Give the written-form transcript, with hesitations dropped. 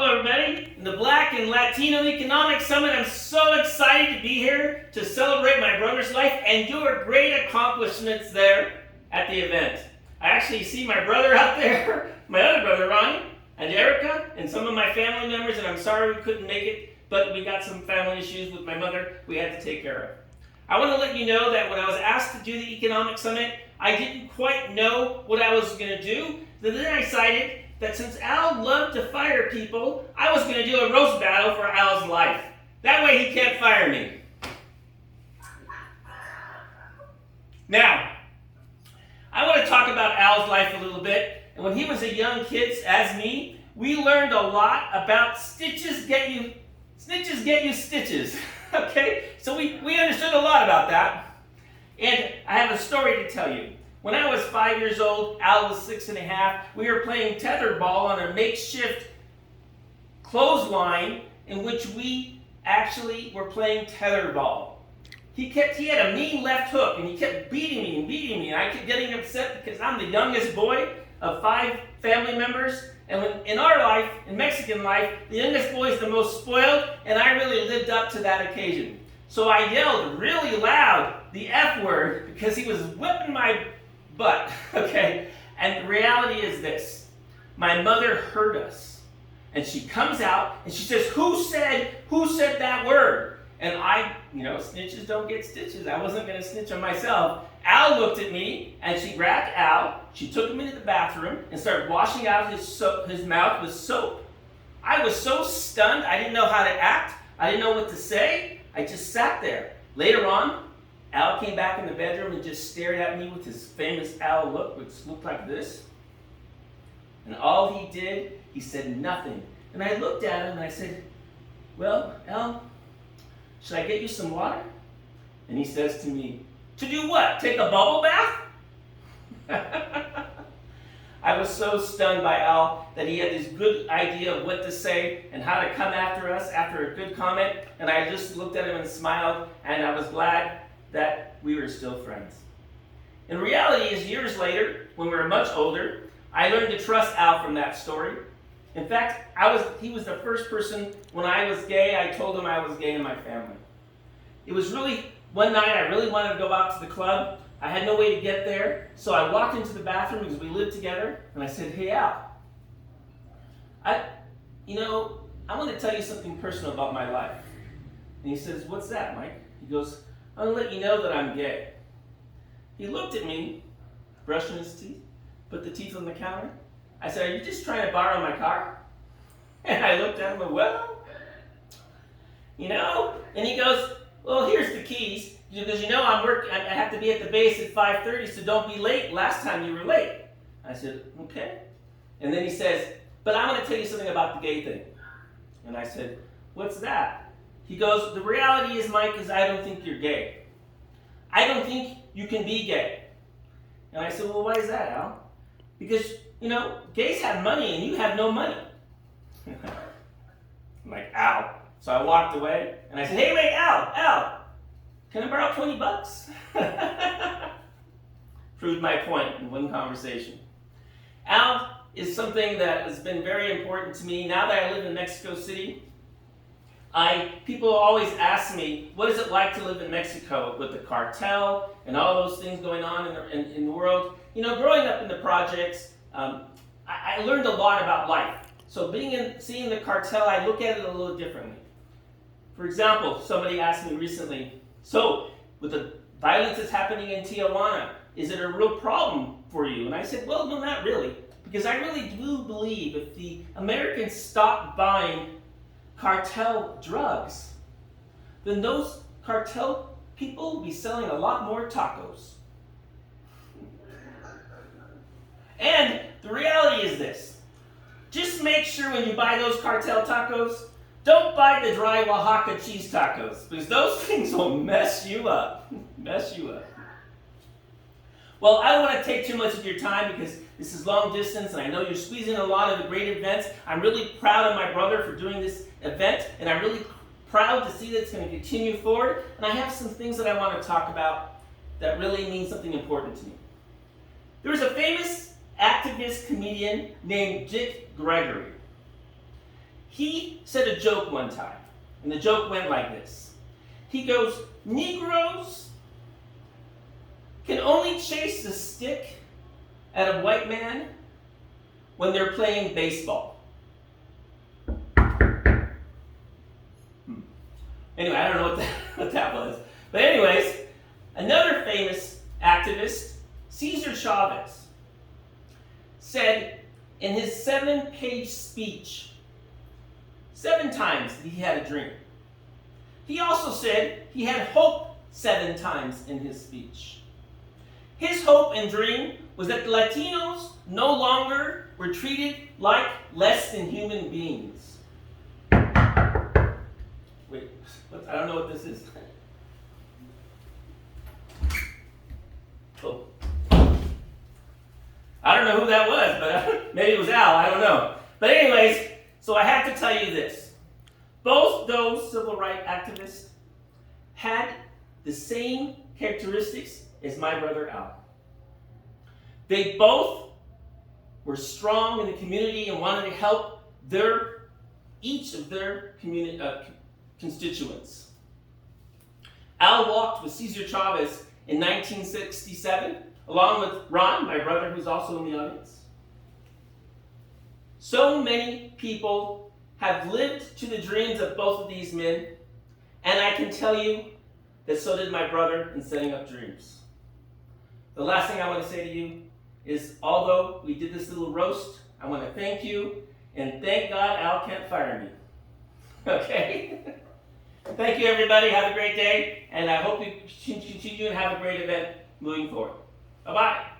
Hello everybody, in the Black and Latino Economic Summit. I'm so excited to be here to celebrate my brother's life and your great accomplishments there at the event. I actually see my brother out there, my other brother Ronnie, and Erica, and some of my family members, and I'm sorry we couldn't make it, but we got some family issues with my mother we had to take care of. I want to let you know that when I was asked to do the Economic Summit, I didn't quite know what I was going to do. So then I decided that since Al loved to fire people, I was going to do a roast battle for Al's life. That way he can't fire me. Now, I want to talk about Al's life a little bit. And when he was a young kid, as me, we learned a lot about snitches get you stitches. Okay? So we understood a lot about that. And I have a story to tell you. When I was 5 years old, Al was 6.5, we were playing tetherball on a makeshift clothesline in which we actually were playing tetherball. He had a mean left hook and he kept beating me, and I kept getting upset because I'm the youngest boy of 5 family members. And in our life, in Mexican life, the youngest boy is the most spoiled, and I really lived up to that occasion. So I yelled really loud the F word because he was whipping my butt, okay? And the reality is this. My mother heard us, and she comes out, and she says, who said that word? And I, snitches don't get stitches. I wasn't going to snitch on myself. Al looked at me, and she grabbed Al, she took him into the bathroom, and started washing out his mouth with soap. I was so stunned, I didn't know how to act. I didn't know what to say. I just sat there. Later on, Al came back in the bedroom and just stared at me with his famous Al look, which looked like this. And all he did, he said nothing. And I looked at him and I said, well, Al, should I get you some water? And he says to me, to do what? Take a bubble bath? I was so stunned by Al that he had this good idea of what to say and how to come after us after a good comment. And I just looked at him and smiled, and I was glad that we were still friends. And reality is, years later, when we were much older, I learned to trust Al from that story. In fact, he was the first person, when I was gay, I told him I was gay in my family. It was really, one night I really wanted to go out to the club. I had no way to get there, so I walked into the bathroom because we lived together, and I said, hey Al, I want to tell you something personal about my life. And he says, what's that, Mike? He goes, I want to let you know that I'm gay. He looked at me, brushing his teeth, put the teeth on the counter. I said, are you just trying to borrow my car? And I looked at him and went, well, and he goes, well, here's the keys. Because I have to be at the base at 5:30, so don't be late. Last time you were late. I said, okay. And then he says, but I want to tell you something about the gay thing. And I said, what's that? He goes, the reality is, Mike, is I don't think you're gay. I don't think you can be gay. And I said, well, why is that, Al? Because, gays have money and you have no money. I'm like, ow. So I walked away and I said, hey, wait, Al, can I borrow $20? Proved my point in one conversation. Al is something that has been very important to me. Now that I live in Mexico City, people always ask me, what is it like to live in Mexico with the cartel and all those things going on in the world? Growing up in the projects, I learned a lot about life. So seeing the cartel, I look at it a little differently. For example, somebody asked me recently, so with the violence that's happening in Tijuana, is it a real problem for you? And I said, well, no, not really. Because I really do believe if the Americans stop buying cartel drugs, then those cartel people will be selling a lot more tacos. And the reality is this. Just make sure when you buy those cartel tacos, don't buy the dry Oaxaca cheese tacos, because those things will mess you up. Well, I don't want to take too much of your time because this is long distance and I know you're squeezing a lot of the great events. I'm really proud of my brother for doing this event, and I'm really proud to see that it's going to continue forward. And I have some things that I want to talk about that really mean something important to me. There was a famous activist comedian named Dick Gregory. He said a joke one time, and the joke went like this. He goes, Negroes can only chase a stick at a white man when they're playing baseball. Anyway, I don't know what that was. But anyways, another famous activist, Cesar Chavez, said in his 7-page speech 7 times that he had a dream. He also said he had hope 7 times in his speech. His hope and dream was that the Latinos no longer were treated like less than human beings. Wait, I don't know what this is. Oh. I don't know who that was, but maybe it was Al, I don't know. But anyways, so I have to tell you this. Both those civil rights activists had the same characteristics as my brother Al. They both were strong in the community and wanted to help each of their constituents. Al walked with Cesar Chavez in 1967, along with Ron, my brother, who's also in the audience. So many people have lived to the dreams of both of these men, and I can tell you that so did my brother in setting up dreams. The last thing I want to say to you is, although we did this little roast, I want to thank you, and thank God Al can't fire me. Okay? Thank you, everybody. Have a great day, and I hope you continue to have a great event moving forward. Bye-bye.